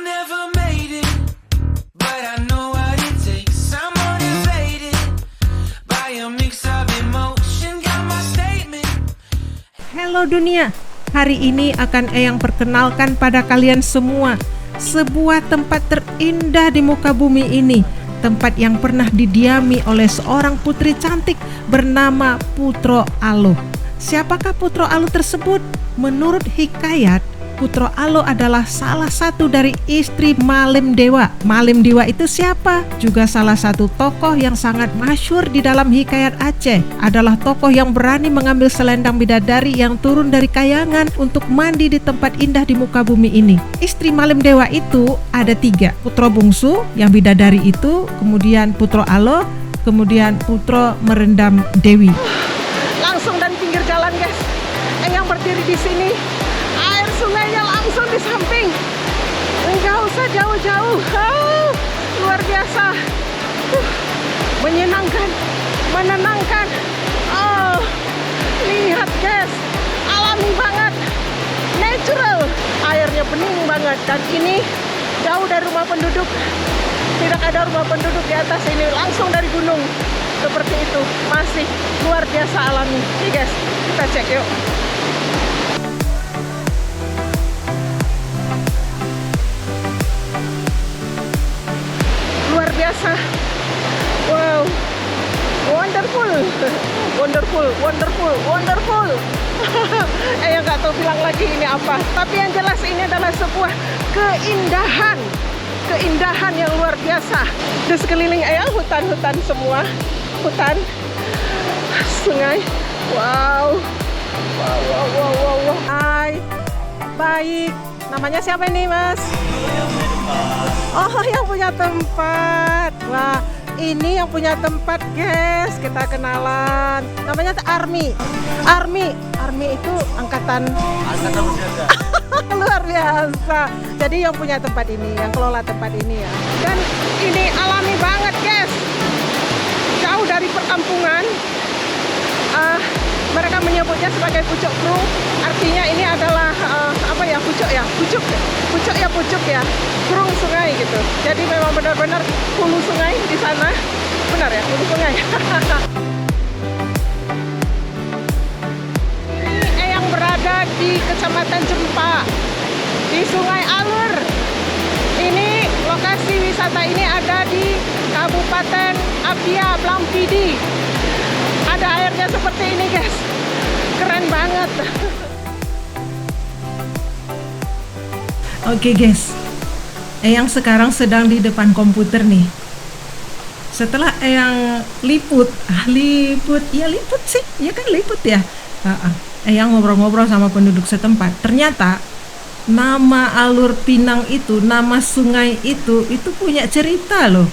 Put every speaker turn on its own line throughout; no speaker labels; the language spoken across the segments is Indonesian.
never made it, but I know what it takes. I'm motivated by a mix of emotion. Got my statement.
Halo dunia, hari ini akan Eyang perkenalkan pada kalian semua sebuah tempat terindah di muka bumi ini. Tempat yang pernah didiami oleh seorang putri cantik bernama Putro Alo. Siapakah Putro Alo tersebut? Menurut hikayat, Putro Alo adalah salah satu dari istri Malim Dewa. Malim Dewa itu siapa? Juga salah satu tokoh yang sangat masyhur di dalam hikayat Aceh. Adalah tokoh yang berani mengambil selendang bidadari yang turun dari kayangan untuk mandi di tempat indah di muka bumi ini. Istri Malim Dewa itu ada 3. Putro bungsu yang bidadari itu, kemudian Putro Alo, kemudian Putro Merendam Dewi.
Langsung dari pinggir jalan, guys. Yang berdiri di sini. Air sungainya langsung di samping. Enggak usah jauh-jauh. Luar biasa. Menyenangkan, menenangkan. Lihat guys, alami banget, natural. Airnya bening banget. Dan ini jauh dari rumah penduduk. Tidak ada rumah penduduk di atas ini. Langsung dari gunung. Seperti itu. Masih luar biasa alami. Nih guys, kita cek yuk. Biasa. Wow, wonderful, wonderful, wonderful, wonderful. Yang nggak tahu bilang lagi ini apa. Tapi yang jelas ini adalah sebuah keindahan, keindahan yang luar biasa. Di sekeliling hutan-hutan semua, hutan, sungai. Wow, wow, wow, wow, wow, wow. Hai, baik. Namanya siapa ini, Mas? Oh, yang punya tempat. Wah, ini yang punya tempat, guys. Kita kenalan. Namanya Army. Army itu angkatan berjaga. Luar biasa. Jadi yang punya tempat ini, yang kelola tempat ini ya. Dan ini alami banget, guys. Jauh dari perkampungan. Mereka menyebutnya sebagai pucuk prung. Artinya ini adalah pucuk ya, prung sungai gitu. Jadi memang benar-benar hulu sungai di sana. Benar ya, hulu sungai. Ini yang berada di Kecamatan Jempa, di Sungai Alur. Ini lokasi wisata ini ada di Kabupaten Apia, Blampidi. Ada airnya seperti ini, guys. Keren banget.
Oke guys, Eyang sekarang sedang di depan komputer nih. Setelah Eyang liput ya. Eyang ngobrol-ngobrol sama penduduk setempat. Ternyata nama alur Pinang itu, nama sungai itu punya cerita loh.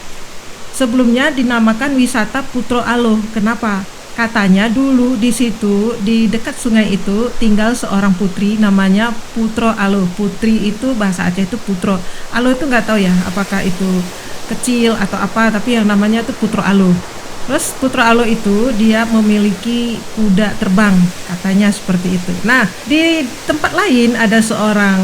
Sebelumnya dinamakan wisata Putro Alo. Kenapa? Katanya dulu di situ, di dekat sungai itu tinggal seorang putri namanya Putro Alo. Putri itu bahasa Aceh itu Putro. Alo itu nggak tahu ya apakah itu kecil atau apa, tapi yang namanya itu Putro Alo. Terus Putro Alo itu dia memiliki kuda terbang, katanya seperti itu. Nah, di tempat lain ada seorang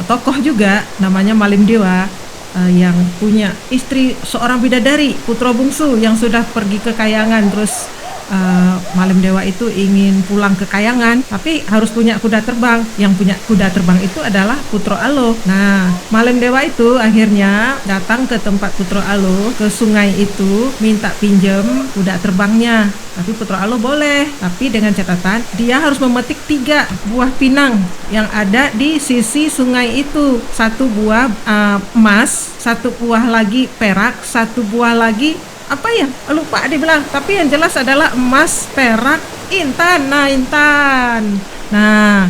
tokoh juga namanya Malim Dewa. Yang punya istri seorang bidadari, Putro bungsu yang sudah pergi ke kayangan. Terus Malim Dewa itu ingin pulang ke kayangan, tapi harus punya kuda terbang. Yang punya kuda terbang itu adalah Putro Alo. Nah, Malim Dewa itu akhirnya datang ke tempat Putro Alo, ke sungai itu, minta pinjam kuda terbangnya. Tapi Putro Alo boleh, tapi dengan catatan dia harus memetik 3 buah pinang yang ada di sisi sungai itu. 1 buah emas, 1 buah lagi perak, 1 buah lagi apa ya? Lupa dibilang. Tapi yang jelas adalah emas, perak, intan. Nah,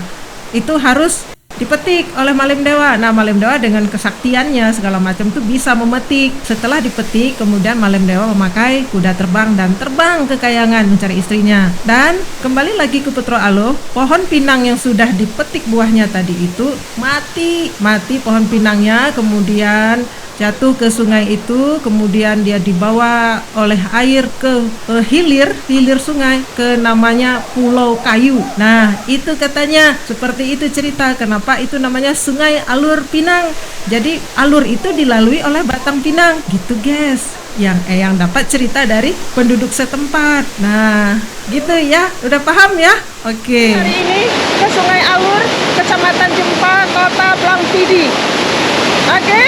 itu harus dipetik oleh Malim Dewa. Nah, Malim Dewa dengan kesaktiannya segala macam tuh bisa memetik. Setelah dipetik, kemudian Malim Dewa memakai kuda terbang dan terbang ke kayangan mencari istrinya. Dan kembali lagi ke Putro Alo, pohon pinang yang sudah dipetik buahnya tadi itu mati pohon pinangnya. Kemudian jatuh ke sungai itu, kemudian dia dibawa oleh air ke hilir sungai ke namanya Pulau Kayu. Nah, itu katanya seperti itu cerita kenapa itu namanya Sungai Alur Pinang. Jadi alur itu dilalui oleh Batang Pinang. Gitu, guys. Yang Eyang dapat cerita dari penduduk setempat. Nah, gitu ya. Udah paham ya? Oke.
Hari ini ke Sungai Alur, Kecamatan Jempa, Kota Blangpidi. Oke?